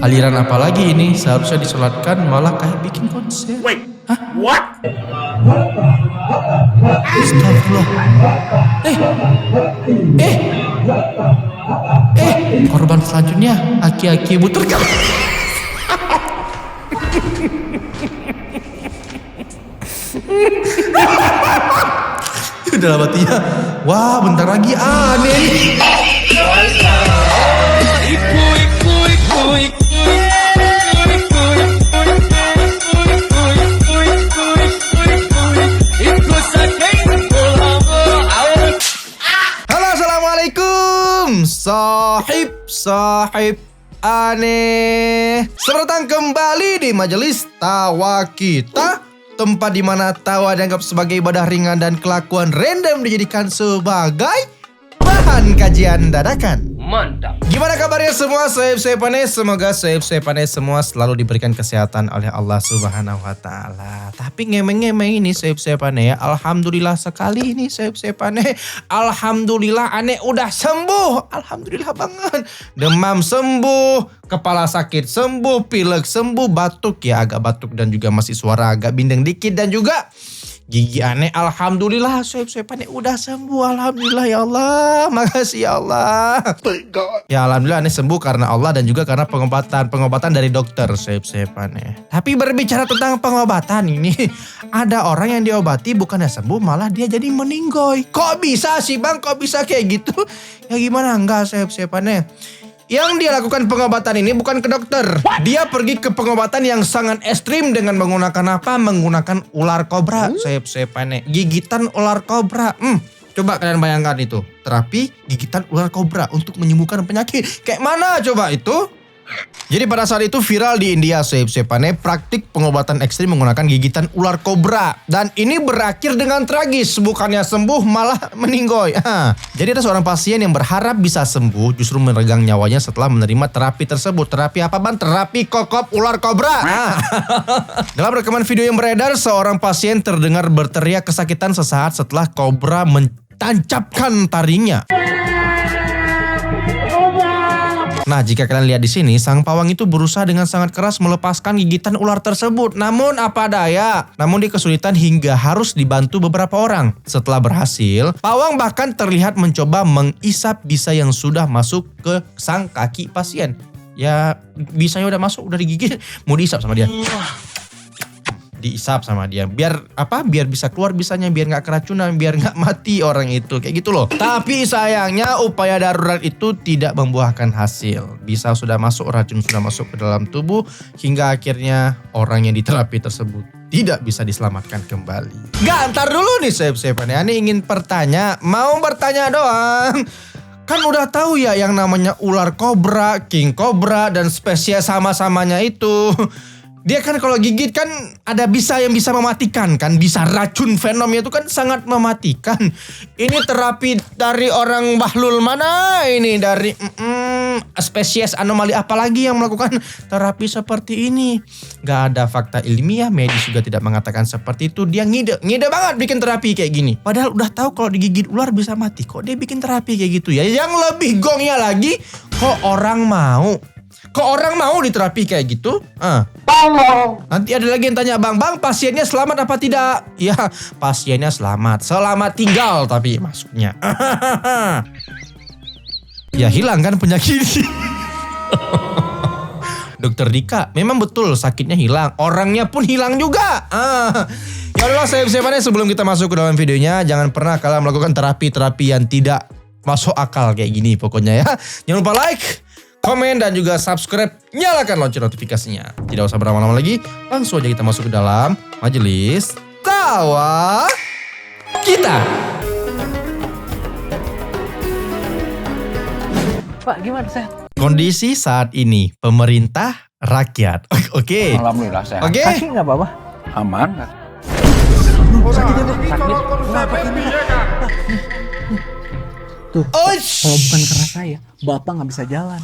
Aliran apa lagi ini? Seharusnya disolatkan malah kayak bikin konser. Wait, hah? what? Astagfirullah. Korban selanjutnya aki-aki muter kali. Udah lah matinya. Wah, bentar lagi aneh nih. Halo, assalamualaikum sahib aneh. Selamat datang kembali di majelis tawa kita, tempat di mana tawa dianggap sebagai ibadah ringan dan kelakuan random dijadikan sebagai bahan kajian dadakan. Mantap. Gimana kabarnya semua sahib-sahib aneh? Semoga sahib-sahib aneh semua selalu diberikan kesehatan oleh Allah Subhanahu wa taala. Tapi ngemeng-ngemeng ini sahib-sahib aneh ya. Alhamdulillah sekali ini sahib-sahib aneh. Alhamdulillah aneh udah sembuh. Alhamdulillah banget. Demam sembuh, kepala sakit sembuh, pilek sembuh, batuk ya agak batuk dan juga masih suara agak bindeng dikit dan juga gigi aneh. Alhamdulillah sahib-sahib aneh udah sembuh. Alhamdulillah ya Allah. Makasih ya Allah. Ya alhamdulillah aneh sembuh karena Allah dan juga karena pengobatan dari dokter sahib-sahib aneh. Tapi berbicara tentang pengobatan ini, ada orang yang diobati bukannya sembuh malah dia jadi meninggoy. Kok bisa sih bang? Kok bisa kayak gitu? Ya gimana enggak sahib-sahib aneh? Yang dia lakukan pengobatan ini bukan ke dokter. Dia pergi ke pengobatan yang sangat ekstrim dengan menggunakan apa? Menggunakan ular kobra. Sahib-sahib aneh. Gigitan ular kobra. Coba kalian bayangkan itu. Terapi gigitan ular kobra untuk menyembuhkan penyakit. Kayak mana coba itu? Jadi pada saat itu viral di India sahib-sahib aneh praktik pengobatan ekstrim menggunakan gigitan ular kobra. Dan ini berakhir dengan tragis. Bukannya sembuh malah meninggoy. Jadi ada seorang pasien yang berharap bisa sembuh justru meregang nyawanya setelah menerima terapi tersebut. Terapi apa bang? Terapi kokop ular kobra. Dalam rekaman video yang beredar, seorang pasien terdengar berteriak kesakitan sesaat setelah kobra tancapkan taringnya. Nah, jika kalian lihat di sini, sang pawang itu berusaha dengan sangat keras melepaskan gigitan ular tersebut. Namun apa daya? Namun dia kesulitan hingga harus dibantu beberapa orang. Setelah berhasil, pawang bahkan terlihat mencoba mengisap bisa yang sudah masuk ke sang kaki pasien. Ya, bisanya udah masuk, udah digigit, mau diisap sama dia. Diisap sama dia biar apa? Biar bisa keluar bisanya, biar nggak keracunan, biar nggak mati orang itu kayak gitu loh. Tapi sayangnya upaya darurat itu tidak membuahkan hasil. Bisa sudah masuk racun, sudah masuk ke dalam tubuh hingga akhirnya orang yang diterapi tersebut tidak bisa diselamatkan kembali. Ntar dulu nih sahib-sahib aneh. Aneh ingin mau bertanya doang. Kan udah tahu ya yang namanya ular kobra, king kobra dan spesies sama-samanya itu. Dia kan kalau gigit kan ada bisa yang bisa mematikan kan. Bisa racun Venomnya itu kan sangat mematikan. Ini terapi dari orang Bahlul mana ini? Dari spesies anomali apa lagi yang melakukan terapi seperti ini? Gak ada fakta ilmiah, medis juga tidak mengatakan seperti itu. Dia ngide banget bikin terapi kayak gini. Padahal udah tahu kalau digigit ular bisa mati. Kok dia bikin terapi kayak gitu ya? Yang lebih gongnya lagi, kok orang mau diterapi kayak gitu? Nanti ada lagi yang tanya, bang pasiennya selamat apa tidak? Ya pasiennya selamat tinggal tapi maksudnya. Ya hilang kan penyakit. Dokter Dika, memang betul sakitnya hilang, orangnya pun hilang juga. Ya udahlah sahib-sahib aneh, sebelum kita masuk ke dalam videonya, jangan pernah kalian melakukan terapi yang tidak masuk akal kayak gini pokoknya ya. Jangan lupa like, komen dan juga subscribe, nyalakan lonceng notifikasinya. Tidak usah berlama-lama lagi, langsung aja kita masuk ke dalam majelis tawa kita. Pak, gimana sehat? Kondisi saat ini pemerintah rakyat. Oke. Alhamdulillah sehat. Oke. Kaki nggak apa-apa? Aman. Sakit ya, Pak? Sakit. Kenapa ini? Tuh, kalau bukan karena saya, Bapak nggak bisa jalan.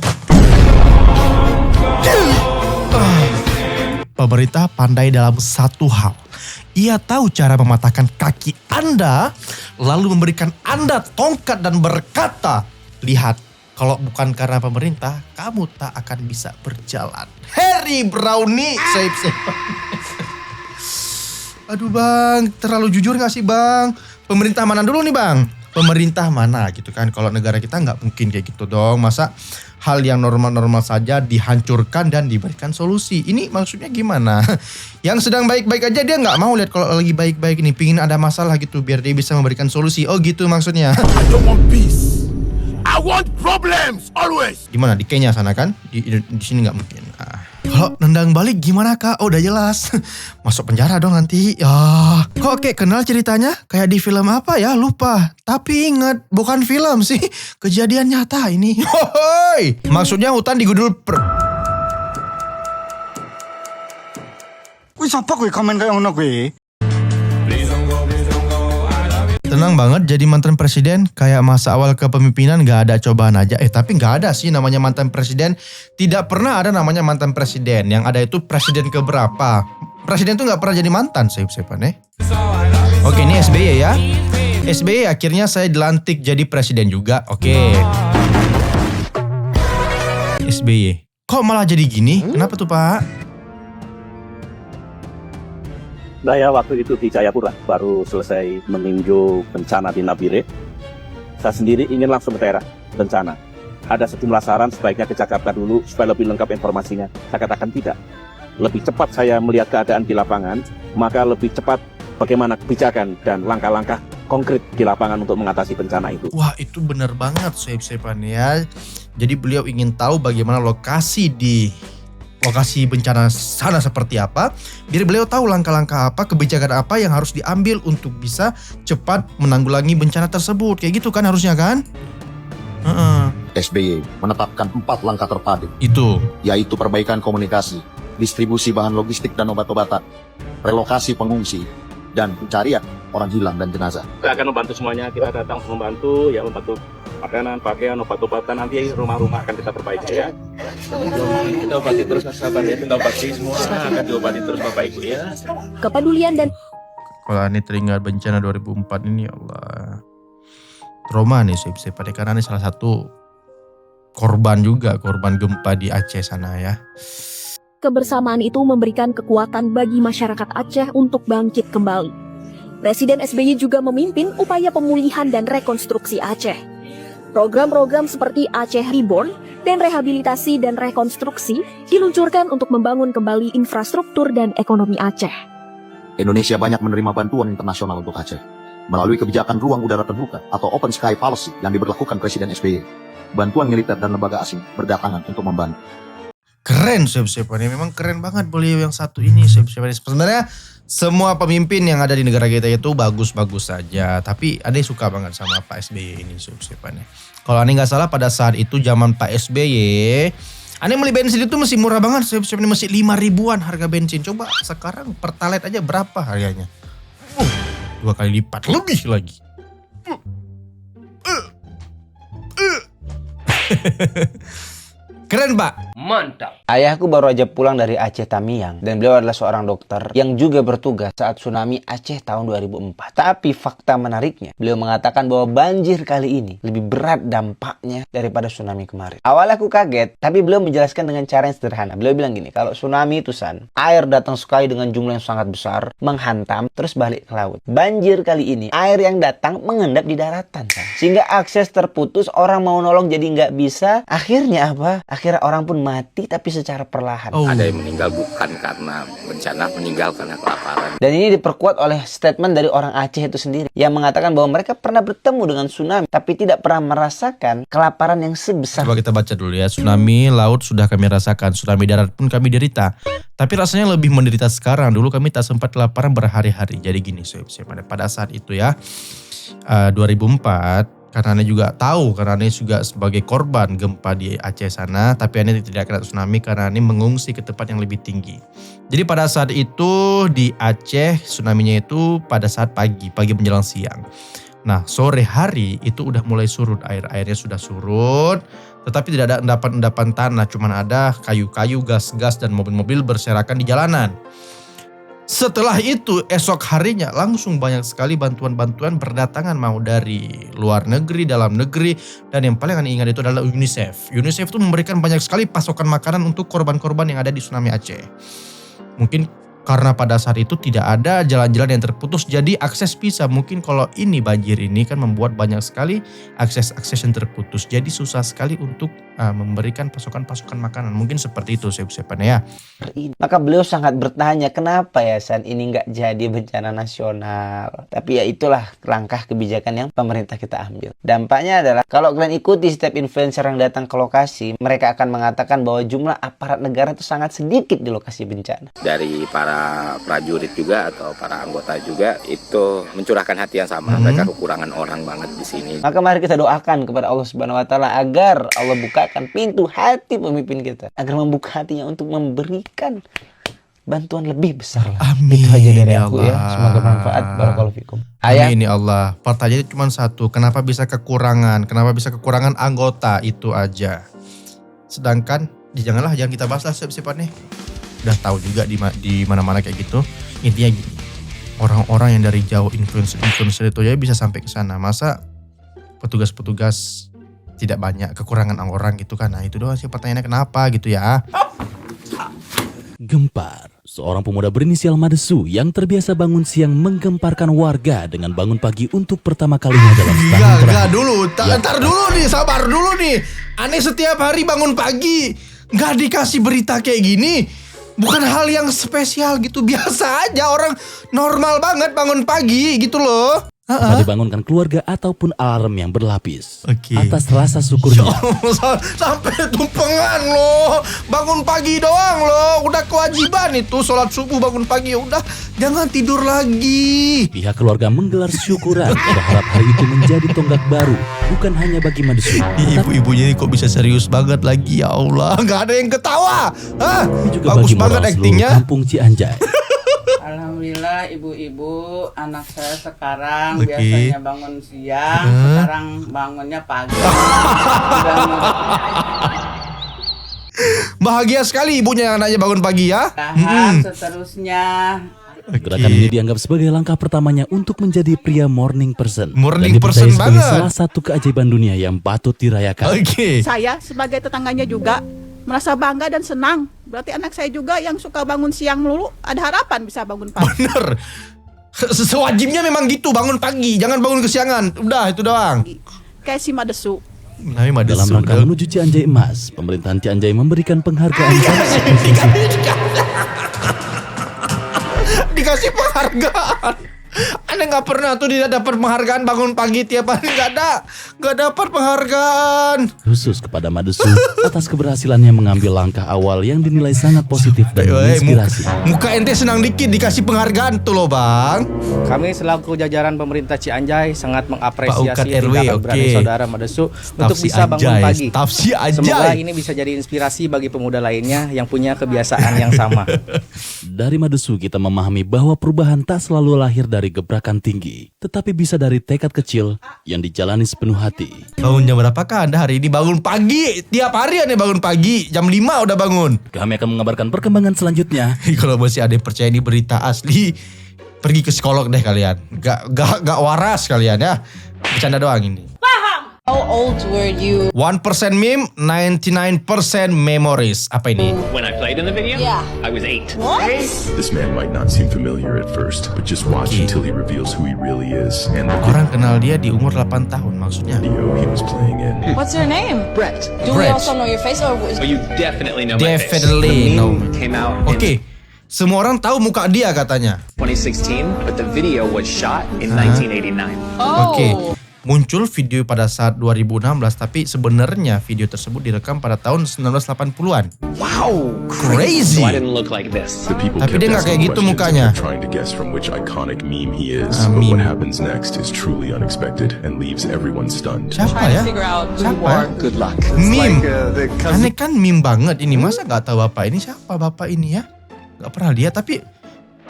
Pemerintah pandai dalam satu hal. Ia tahu cara mematahkan kaki Anda, lalu memberikan Anda tongkat dan berkata, lihat Kalau bukan karena pemerintah, kamu tak akan bisa berjalan. Harry Brownie, safe. Aduh bang, terlalu jujur gak sih bang? Pemerintah mana dulu nih bang? Pemerintah mana gitu kan? Kalau negara kita gak mungkin kayak gitu dong. Masa hal yang normal-normal saja dihancurkan dan diberikan solusi. Ini maksudnya gimana? Yang sedang baik-baik aja dia gak mau lihat kalau lagi baik-baik ini. Pingin ada masalah gitu biar dia bisa memberikan solusi. Oh gitu maksudnya. I don't want peace. I want problems always. Gimana di Kenya sana kan? Di sini nggak mungkin. Kalau nendang balik gimana kak? Oh udah jelas. Masuk penjara dong nanti. Ya. Kok kayak kenal ceritanya? Kayak di film apa ya? Lupa. Tapi ingat bukan film sih. Kejadian nyata ini. Hohoi. Maksudnya hutan digudul Kuwi sapa kuwi komen kayak ngono kuwi? Tenang banget jadi mantan presiden, kayak masa awal kepemimpinan gak ada cobaan aja. Tapi gak ada sih namanya mantan presiden. Tidak pernah ada namanya mantan presiden. Yang ada itu presiden keberapa. Presiden tuh gak pernah jadi mantan, safe-safean. Oke, ini SBY ya. SBY akhirnya saya dilantik jadi presiden juga. Oke. SBY. Kok malah jadi gini? Kenapa tuh Pak? Saya waktu itu di Jayapura, baru selesai meninjau bencana di Nabire. Saya sendiri ingin langsung ke daerah bencana. Ada sejumlah saran sebaiknya ke Jakarta dulu supaya lebih lengkap informasinya. Saya katakan tidak. Lebih cepat saya melihat keadaan di lapangan, maka lebih cepat bagaimana kebijakan dan langkah-langkah konkret di lapangan untuk mengatasi bencana itu. Wah itu benar banget safe-safean ya. Jadi beliau ingin tahu bagaimana lokasi bencana sana seperti apa, biar beliau tahu langkah-langkah apa, kebijakan apa yang harus diambil untuk bisa cepat menanggulangi bencana tersebut. Kayak gitu kan harusnya kan? SBY menetapkan 4 langkah terpadu, Itu. yaitu perbaikan komunikasi, distribusi bahan logistik dan obat-obatan, relokasi pengungsi, dan pencarian orang hilang dan jenazah. Kita akan membantu semuanya, kita datang untuk membantu, ya membantu makanan, pakaian, obat-obatan, nanti rumah-rumah akan kita perbaiki ya. Kita obati terus sabar ya, kita obati semua akan diobati terus Bapak Ibu ya. Kepedulian dan Kalau ini teringat bencana 2004 ini ya Allah. Trauma nih safe karena ini salah satu korban gempa di Aceh sana ya. kebersamaan itu memberikan kekuatan bagi masyarakat Aceh untuk bangkit kembali. Presiden SBY juga memimpin upaya pemulihan dan rekonstruksi Aceh. Program-program seperti Aceh Reborn dan rehabilitasi dan rekonstruksi diluncurkan untuk membangun kembali infrastruktur dan ekonomi Aceh. Indonesia banyak menerima bantuan internasional untuk Aceh melalui kebijakan ruang udara terbuka atau Open Sky Policy yang diberlakukan Presiden SBY. Bantuan militer dan lembaga asing berdatangan untuk membantu. Keren safe-safeannya, memang keren banget beliau yang satu ini safe-safeannya. Sebenarnya semua pemimpin yang ada di negara kita itu bagus-bagus saja, tapi ada yang suka banget sama Pak SBY ini safe-safeannya. Kalau aneh nggak salah pada saat itu zaman Pak SBY, aneh beli bensin itu masih murah banget safe-safeannya, masih 5 ribuan harga bensin. Coba sekarang Pertalite aja berapa harganya? 2 kali lipat lebih lagi. Keren Pak. Mantap. Ayahku baru aja pulang dari Aceh Tamiang dan beliau adalah seorang dokter yang juga bertugas saat tsunami Aceh tahun 2004. Tapi fakta menariknya, beliau mengatakan bahwa banjir kali ini lebih berat dampaknya daripada tsunami kemarin. Awalnya aku kaget, tapi beliau menjelaskan dengan cara yang sederhana. Beliau bilang gini, kalau tsunami itu air datang sekali dengan jumlah yang sangat besar, menghantam, terus balik ke laut. Banjir kali ini, air yang datang mengendap di daratan, sehingga akses terputus, orang mau nolong jadi nggak bisa. Akhirnya apa? Akhirnya orang pun mati tapi secara perlahan. Ada yang meninggal bukan karena bencana, meninggal karena kelaparan. Dan ini diperkuat oleh statement dari orang Aceh itu sendiri yang mengatakan bahwa mereka pernah bertemu dengan tsunami tapi tidak pernah merasakan kelaparan yang sebesar. Coba kita baca dulu ya. Tsunami laut sudah kami rasakan, tsunami darat pun kami derita. Tapi rasanya lebih menderita sekarang. Dulu kami tak sempat kelaparan berhari-hari. Jadi gini pada saat itu ya 2004. Karena Ane juga tahu, karena Ane juga sebagai korban gempa di Aceh sana. Tapi Ane tidak kena tsunami karena Ane mengungsi ke tempat yang lebih tinggi. Jadi pada saat itu di Aceh tsunaminya itu pada saat pagi menjelang siang. Nah sore hari itu udah mulai surut airnya sudah surut. Tetapi tidak ada endapan-endapan tanah, cuman ada kayu-kayu, gas-gas dan mobil-mobil berserakan di jalanan. Setelah itu esok harinya langsung banyak sekali bantuan-bantuan berdatangan mau dari luar negeri, dalam negeri. Dan yang paling aneh ingat itu adalah UNICEF. UNICEF itu memberikan banyak sekali pasokan makanan untuk korban-korban yang ada di tsunami Aceh. Mungkin karena pada saat itu tidak ada jalan-jalan yang terputus, jadi akses bisa. Mungkin kalau ini banjir ini kan membuat banyak sekali akses yang terputus. Jadi susah sekali untuk memberikan pasokan-pasokan makanan. Mungkin seperti itu Sepan ya. Maka beliau sangat bertanya, kenapa ya San ini nggak jadi bencana nasional? Tapi ya itulah langkah kebijakan yang pemerintah kita ambil. Dampaknya adalah kalau kalian ikuti setiap influencer yang datang ke lokasi, mereka akan mengatakan bahwa jumlah aparat negara itu sangat sedikit di lokasi bencana. Dari para prajurit juga atau para anggota juga itu mencurahkan hati yang sama. Mereka kekurangan orang banget di sini. Maka mari kita doakan kepada Allah Subhanahu wa taala agar Allah bukakan pintu hati pemimpin kita, agar membuka hatinya untuk memberikan bantuan lebih besar. Amin. Itu aja dari Ya aku Allah. ya. Semoga bermanfaat. Barakallahu fikum. Amin ya Allah. Pertanyaannya cuma satu, kenapa bisa kekurangan? Kenapa bisa kekurangan anggota? Itu aja. Sedangkan jangan kita bahas lah sifatnya. Udah tahu juga di mana-mana kayak gitu. Intinya gini, orang-orang yang dari jauh influencer itu ya bisa sampai ke sana. Masa petugas-petugas tidak banyak, kekurangan orang gitu kan. Nah itu doang sih pertanyaannya kenapa gitu ya. Gempar, seorang pemuda berinisial Madesu yang terbiasa bangun siang menggemparkan warga dengan bangun pagi untuk pertama kalinya dalam setahun terakhir. Gak dulu, ntar dulu nih, sabar dulu nih. Aneh setiap hari bangun pagi, gak dikasih berita kayak gini. Bukan hal yang spesial gitu, biasa aja orang normal banget bangun pagi gitu loh. Sama dibangunkan keluarga ataupun alarm yang berlapis. Oke. Atas rasa syukurnya. Sampai tumpengan loh, bangun pagi doang loh, udah kewajiban itu sholat subuh bangun pagi, udah jangan tidur lagi. Pihak keluarga menggelar syukuran, berharap hari itu menjadi tonggak baru, bukan hanya bagi Madesu. Ibu-ibunya ini kok bisa serius banget lagi, ya Allah, nggak ada yang ketawa. Hah? Tapi juga Bagus bagi banget moral seluruh aktingnya. kampung Cianjay. Alhamdulillah ibu-ibu, anak saya sekarang Oke. biasanya bangun siang, sekarang bangunnya pagi. Bahagia sekali ibunya yang anaknya bangun pagi ya. Seterusnya. Gerakan ini dianggap sebagai langkah pertamanya untuk menjadi pria morning person. Morning dan dipercaya person sebagai banget. salah satu keajaiban dunia yang patut dirayakan. Oke. Saya sebagai tetangganya juga merasa bangga dan senang. Berarti anak saya juga yang suka bangun siang melulu ada harapan bisa bangun pagi. Bener. Sewajibnya memang gitu, bangun pagi, jangan bangun kesiangan. Udah itu doang. Kayak si Madesu. Dalam rangka menuju Cianjay Emas, pemerintahan Cianjay memberikan penghargaan dikasih penghargaan. Aneh nggak pernah tuh dia dapat penghargaan bangun pagi tiap hari, nggak dapat penghargaan. khusus kepada Madesu atas keberhasilannya mengambil langkah awal yang dinilai sangat positif dan menginspirasi. Muka ente senang dikit dikasih penghargaan tuh loh bang. Kami selaku jajaran pemerintah Cianjay sangat mengapresiasi Pak Ukat RW, tindakan berani oke. saudara Madesu untuk si bisa bangun Anjay, pagi. staf si Anjay. Semoga ini bisa jadi inspirasi bagi pemuda lainnya yang punya kebiasaan yang sama. Dari Madesu kita memahami bahwa perubahan tak selalu lahir dari gebrakan tinggi, tetapi bisa dari tekad kecil yang dijalani sepenuh hati. Bangun jam berapakah Anda hari ini? Bangun pagi. Tiap hari Anda bangun pagi. Jam 5 udah bangun. Kami akan mengabarkan perkembangan selanjutnya. Kalau masih ada yang percaya ini berita asli, pergi ke psikolog deh kalian. Gak waras kalian ya. Bercanda doang ini. How old were you? 1% meme, 99% memories. Apa ini? When I played in the video, Yeah. I was 8. What? This man might not seem familiar at first, but just watch until he reveals who he really is. And the Orang kenal dia di umur 8 tahun maksudnya. video he was playing in. What's your name? Brett. Do we Brett. also know your face or Oh, you definitely know my face. Definitely The no. meme came out Oke. Semua orang tahu muka dia katanya. in 2016, but the video was shot in 1989. Oh. Oke. Muncul video pada saat 2016, tapi sebenarnya video tersebut direkam pada tahun 1980-an. Wow, Crazy. So I didn't look like this. The people Tapi kept dia nggak asking kayak gitu questions mukanya. and trying to guess from which iconic meme he is. But meme. what happens next is truly unexpected and leaves everyone stunned. Siapa ya? Siapa ya? Good luck. Meme. Aneh kan meme banget ini. Masa nggak tahu bapak ini siapa bapak ini ya? Nggak pernah lihat tapi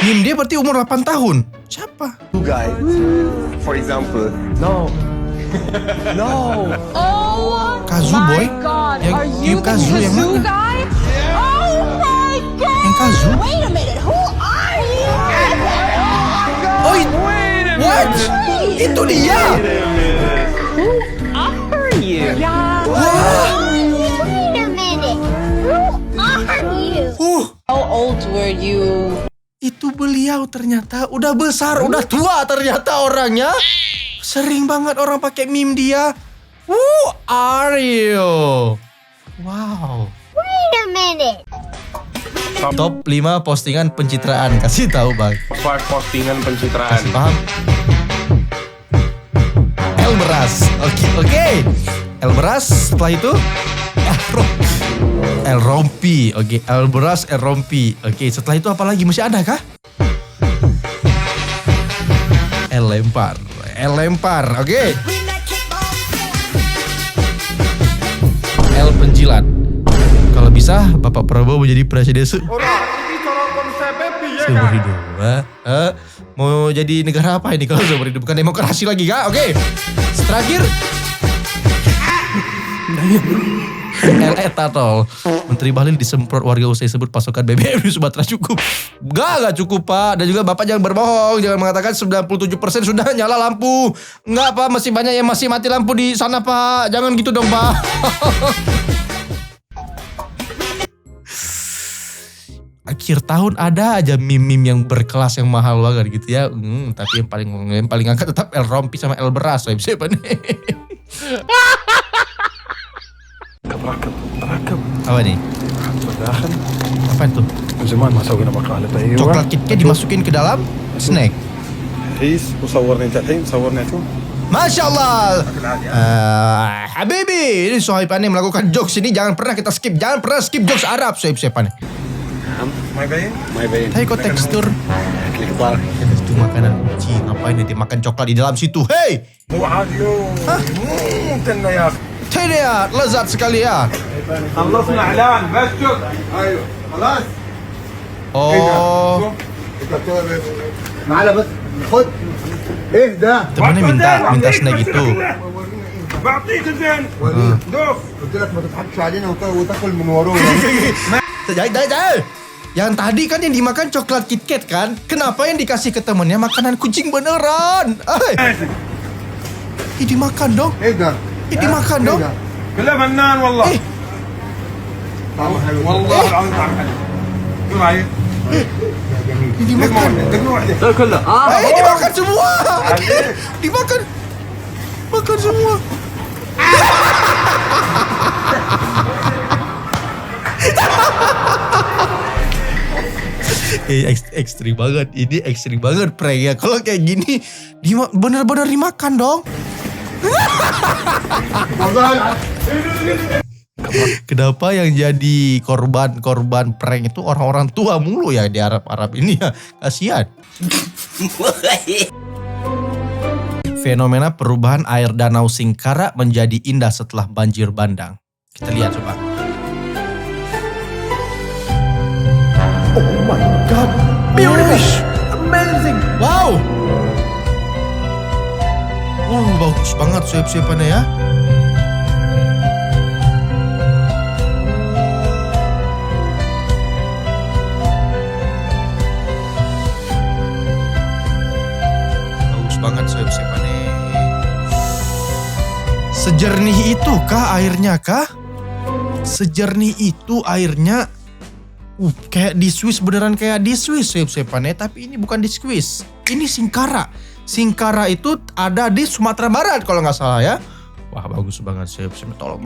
meme dia berarti umur 8 tahun. Siapa? Two guys, for example. No. No. Oh Kazu my boy. God. Yang Are Kim you the Kazu yang Kazoo mana? guy? Oh my God. Yang Kazu? Wait a minute. Who are you? Itu dia. Who are you? Wait a minute. Who are you? How old were you? Itu beliau ternyata udah besar, udah tua ternyata orangnya. Sering banget orang pakai meme dia. Who are you? Wow. Wait a minute. Top 5 postingan pencitraan. Kasih tahu Bang. Postingan pencitraan. Kasih paham? Elberas. Oke. Elberas. Setelah itu El Rompi. Oke. Elberas, El Rompi. Oke. Setelah itu apa lagi? Masih ada kah? El Lempar. Oke. El Penjilat. Kalau bisa Bapak Prabowo menjadi presiden seumur hidup. Mau jadi negara apa ini kalau seumur hidup? Bukan demokrasi lagi kah? Oke. Terakhir. El Etatol. Menteri Bahlil disemprot warga usai sebut pasokan BBM di Sumatera cukup. Gak cukup Pak. Dan juga Bapak jangan berbohong. Jangan mengatakan 97% sudah nyala lampu. Enggak Pak, masih banyak yang masih mati lampu di sana Pak. Jangan gitu dong Pak. Akhir tahun ada aja meme-meme yang berkelas yang mahal banget gitu ya. Tapi yang paling angkat tetap El Rompi sama El Beras. Siapa nih? ركب Apa nih? داخل Apa itu? زمان ما سوينا مقالب. ايوه Coklat KitKat dimasukin ke dalam snack. رئيس وصورني انت الحين صورني انتم. Masya Allah. Habibi, ini Sohaib Aneh melakukan jokes ini jangan pernah kita skip. Jangan pernah skip jokes Arab Sohaib Aneh. ما يبين ما يبين. Tapi kok tekstur itu makanan kucing. Ngapain nanti makan coklat di dalam situ? Hei, مو عادي. ممتن يا اخي. ini ya lezat sekali ya. خلصنا اعلان بس شوف. ايوه خلاص. Oh, معنا بس خذ. ايه ده؟ temennya minta snack itu. بعطيك زين. دوخ. قلت لك ما تضحكش علينا وتاكل من ورانا. Jangan. Yang tadi kan yang dimakan coklat KitKat kan? Kenapa yang dikasih ke temennya makanan kucing beneran? Ini dimakan dong. Ini dimakan dong. كلها فنان والله. طعمه حلو والله العظيم طعمه حلو. شو رايك؟ Ini dimakan. ده كله. Ini dimakan semua. Dimakan. Makan semua. Ekstrim banget. Ini ekstrim banget prank ya. Kalau kayak gini benar-benar dimakan dong. Kenapa yang jadi korban prank itu orang-orang tua mulu ya di Arab ini ya. Kasihan. Fenomena perubahan air Danau Singkara menjadi indah setelah banjir bandang. Kita lihat coba. Oh my God, beautiful, amazing, wow. Bagus banget siap-siapannya ya. Bagus banget siap-siapannya. Sejernih itu kah airnya kah? Sejernih itu airnya. Kayak di Swiss, beneran kayak di Swiss siap-siapannya. Tapi ini bukan di Swiss. Ini Singkara. Singkara itu ada di Sumatera Barat kalau nggak salah ya. Wah bagus banget siap-siap. Tolong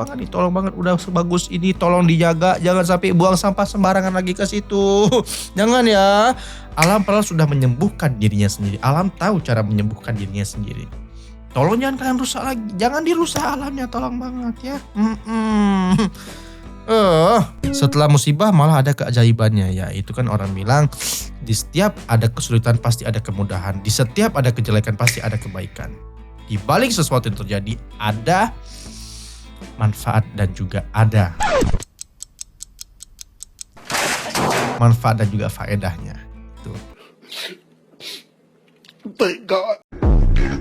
banget udah sebagus ini. Tolong dijaga. Jangan sampai buang sampah sembarangan lagi ke situ. Jangan ya. Alam padahal sudah menyembuhkan dirinya sendiri. Alam tahu cara menyembuhkan dirinya sendiri. Tolong jangan kalian rusak lagi. Jangan dirusak alamnya. Tolong banget ya. Setelah musibah malah ada keajaibannya ya. Itu kan orang bilang di setiap ada kesulitan pasti ada kemudahan. Di setiap ada kejelekan pasti ada kebaikan. Di balik sesuatu yang terjadi ada manfaat dan juga ada manfaat dan juga faedahnya. Tuh.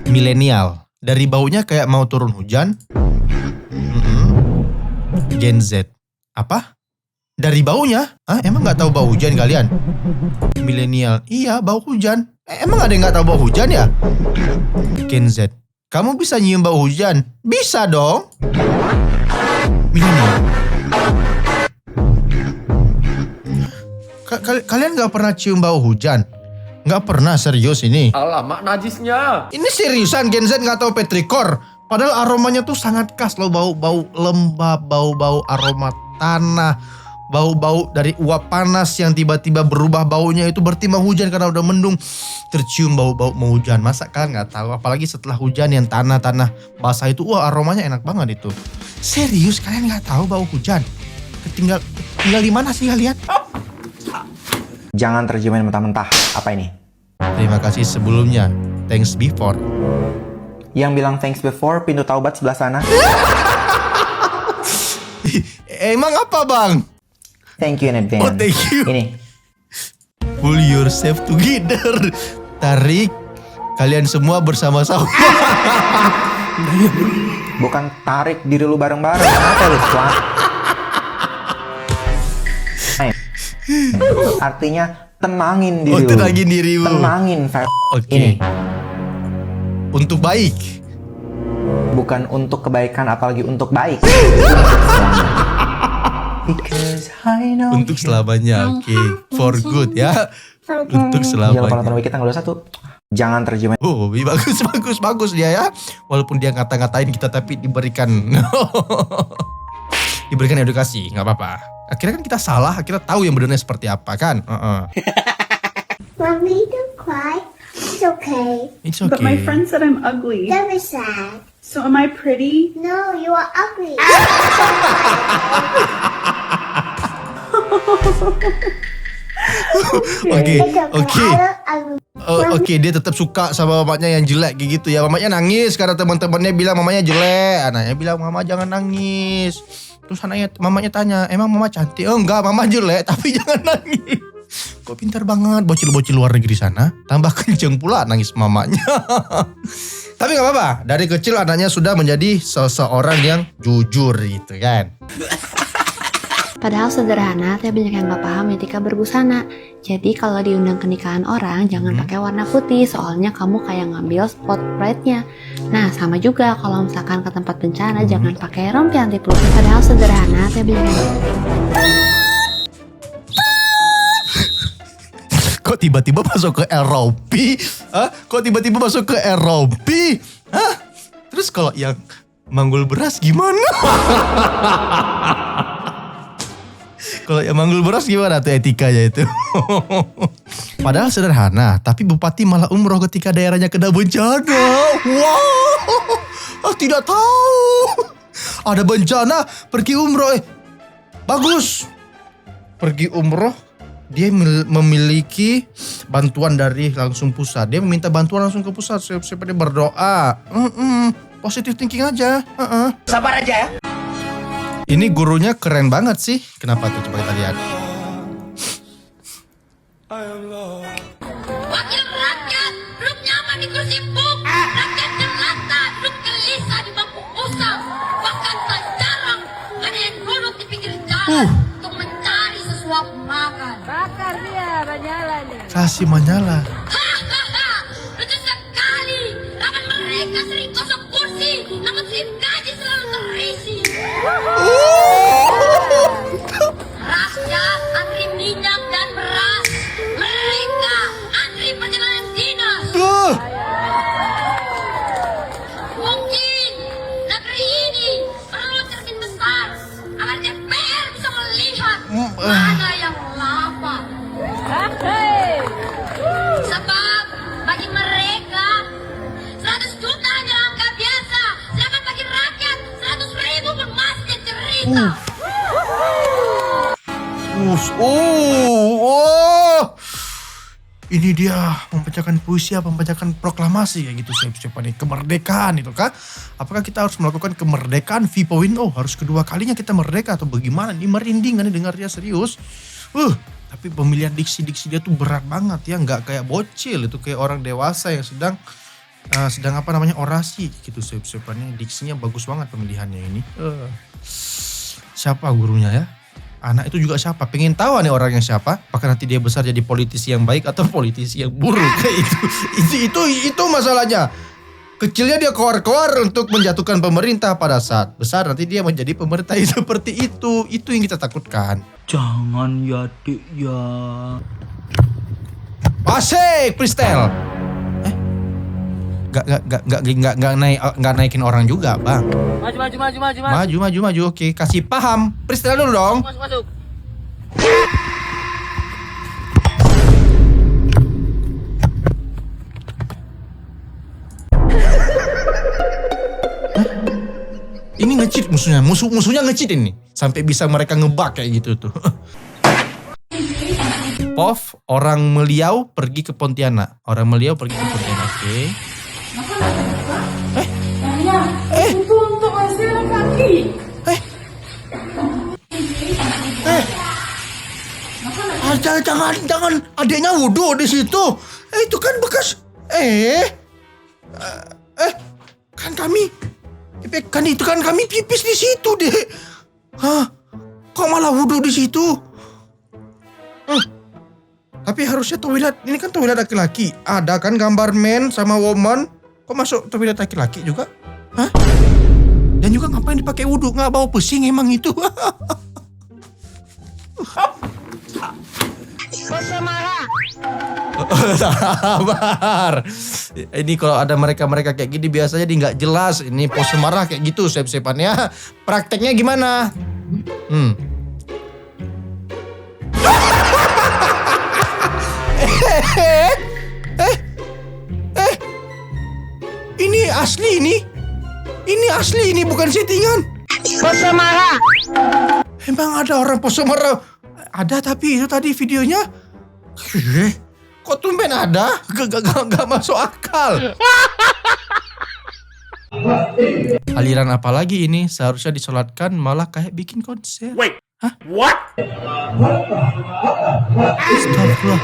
Milenial dari baunya kayak mau turun hujan. Gen Z. Apa? Dari baunya? Emang gak tahu bau hujan kalian? Milenial. Iya, bau hujan. Emang ada yang gak tahu bau hujan ya? Gen Z. kamu bisa nyium bau hujan? Bisa dong. Ini nih. Kalian gak pernah cium bau hujan? Gak pernah, serius ini? Alamak najisnya. Ini seriusan Gen Z gak tahu petrikor. Padahal aromanya tuh sangat khas loh. Bau-bau lembab, bau-bau aroma tanah. Bau-bau dari uap panas yang tiba-tiba berubah baunya itu berarti mau hujan karena udah mendung. Tercium bau-bau mau hujan. Masa kalian gak tahu? Apalagi setelah hujan yang tanah-tanah basah itu, wah aromanya enak banget itu. Serius kalian gak tahu bau hujan? Tinggal di mana sih kalian? Jangan terjemahin mentah-mentah. Apa ini? Terima kasih sebelumnya. Thanks before. Yang bilang thanks before pintu taubat sebelah sana. Emang apa bang? Thank you in advance. Oh thank you. Ini. Pull yourself together. Tarik kalian semua bersama-sama. Bukan tarik diri lu bareng-bareng. Apa lu Swan? Artinya tenangin diri lu. Tenangin dirimu. Tenangin. Oke. Ini. Untuk baik. Bukan untuk kebaikan, apalagi untuk baik. Because I know untuk selamanya, oke. For good ya. Untuk selamanya. Jangan nonton kita nggak satu. Jangan terjemahin. Oh, bagus dia ya. Walaupun dia ngata-ngatain kita tapi diberikan edukasi, nggak apa-apa. Akhirnya kan kita salah, akhirnya tahu yang benarnya seperti apa kan. Mommy, don't cry. It's okay. It's okay. But my friend said I'm ugly. Don't be sad. So am I pretty? No, you are ugly. Oke, dia tetap suka sama mamanya yang jelek kayak gitu ya. Mamanya nangis karena teman-temannya bilang mamanya jelek. Anaknya bilang mama jangan nangis. Terus mamanya tanya, emang mama cantik? Oh enggak, mama jelek tapi jangan nangis. Kok pintar banget bocil-bocil luar negeri sana. Tambah kenceng pula nangis mamanya. Tapi gak apa-apa, dari kecil anaknya sudah menjadi seseorang yang jujur gitu kan. Padahal sederhana, tapi banyak yang gak paham ketika berbusana. Jadi kalau diundang ke nikahan orang, jangan pakai warna putih, soalnya kamu kayak ngambil spotlightnya. Nah, sama juga kalau misalkan ke tempat bencana, jangan pakai rompi anti peluru. Padahal sederhana, tapi banyak yang... Kok tiba-tiba masuk ke Eropa? Hah? Kok tiba-tiba masuk ke Eropa? Hah? Terus kalau yang manggul beras gimana? Kalau yang manggul beras gimana tuh etikanya itu? Padahal sederhana, tapi bupati malah umroh ketika daerahnya kena bencana. Wow, tidak tahu. Ada bencana, pergi umroh. Bagus. Pergi umroh, dia memiliki bantuan dari langsung pusat. Dia meminta bantuan langsung ke pusat. Siapa dia berdoa. Positive thinking aja. Sabar aja ya. Ini gurunya keren banget sih. Kenapa tuh? Coba kita lihat. Wakil rakyat, duduk nyaman di kursi empuk. Rakyat jelata, duduk gelisah di bangku usang. Bahkan tak jarang ada yang duduk di pinggir jalan untuk mencari sesuap makan. Bakar dia, Manyala nih. Kasih Manyala. Hahaha, lucu sekali. Lawan mereka sering kosong kursi, namun slip gaji selalu terisi. Rakyat antri minyak dan beras. Mereka antri perjalanan dinas. Mungkin negeri ini perlu cermin besar agar DPR bisa melihat mana yang lapar. Sebab bagi mereka 100 juta hanya angka biasa, sedangkan bagi rakyat 100.000 pun masih cerita. Ini dia membacakan puisi apa membacakan proklamasi kayak gitu siapa nih kemerdekaan itu kah? Apakah kita harus melakukan kemerdekaan V.0? Harus kedua kalinya kita merdeka atau bagaimana? Ini merinding kan dengar dia serius. Tapi pemilihan diksi-diksi dia tuh berat banget ya, nggak kayak bocil itu kayak orang dewasa yang sedang orasi gitu siapa-siapanya. Diksinya bagus banget pemilihannya ini. Siapa gurunya ya? Anak itu juga siapa? Pengen tahu nih orangnya siapa? Apakah nanti dia besar jadi politisi yang baik atau politisi yang buruk? Itu masalahnya. Kecilnya dia keluar-keluar untuk menjatuhkan pemerintah, pada saat besar nanti dia menjadi pemerintah seperti itu. Itu yang kita takutkan. Jangan ya Dik ya. Asik, freestyle. Gak naikin orang juga, Bang. Maju. Oke, kasih paham. Freestyle dulu dong. Masuk. Ini nge-cheat musuhnya. Musuhnya nge-cheat ini. Sampai bisa mereka ngebug kayak gitu tuh. POV, orang Meliau pergi ke Pontianak. Orang Meliau pergi ke Pontianak. Oke. Itu untuk hasil kaki. Jangan adiknya wudhu di situ. Itu kan bekas. Kan itu kan kami pipis di situ, Dek. Hah? Kok malah wudhu di situ? Tapi harusnya toilet, ini kan toilet laki-laki. Ada kan gambar man sama woman. Kok masuk toilet laki-laki juga? Hah? Dan juga ngapain dipakai wudhu? Nggak bawa pusing emang itu? Sabar. Ini kalau ada mereka kayak gini biasanya dia nggak jelas. Ini pose marah kayak gitu sep-sepannya. Prakteknya gimana? Ini asli ini. Ini asli ini bukan settingan. Pose marah. Emang ada orang pose marah? Ada tapi itu tadi videonya. Kok tumben ada? Gak masuk akal. Aliran apa lagi ini? Seharusnya disolatkan malah kayak bikin konser. Wait. Hah? What? Astagfirullah.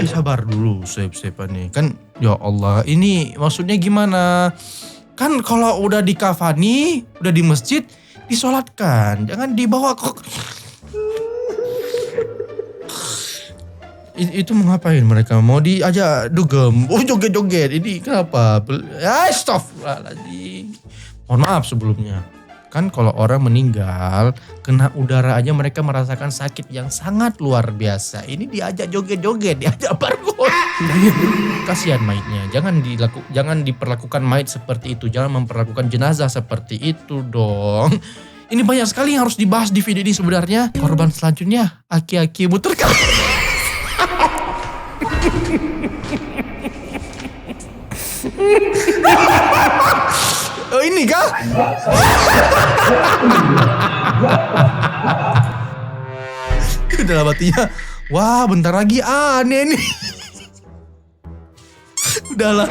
Sabar dulu, Sep-Sepan nih. Kan ya Allah, ini maksudnya gimana? Kan kalau udah di kafani, udah di masjid, disolatkan. Jangan dibawa kok. Itu mau ngapain mereka? Mau diajak dugem? Oh, joget-joget. Ini kenapa? Astagfirullahaladzim. Mohon maaf sebelumnya. Kan kalau orang meninggal, kena udara aja mereka merasakan sakit yang sangat luar biasa. Ini diajak joget-joget, diajak barcode. Kasihan mayitnya. Jangan diperlakukan mayit seperti itu. Jangan memperlakukan jenazah seperti itu dong. Ini banyak sekali yang harus dibahas di video ini sebenarnya. Korban selanjutnya, aki-aki muter kali. Oh ini kah? Dalam hatinya, wah bentar lagi aneh nih. Udahlah.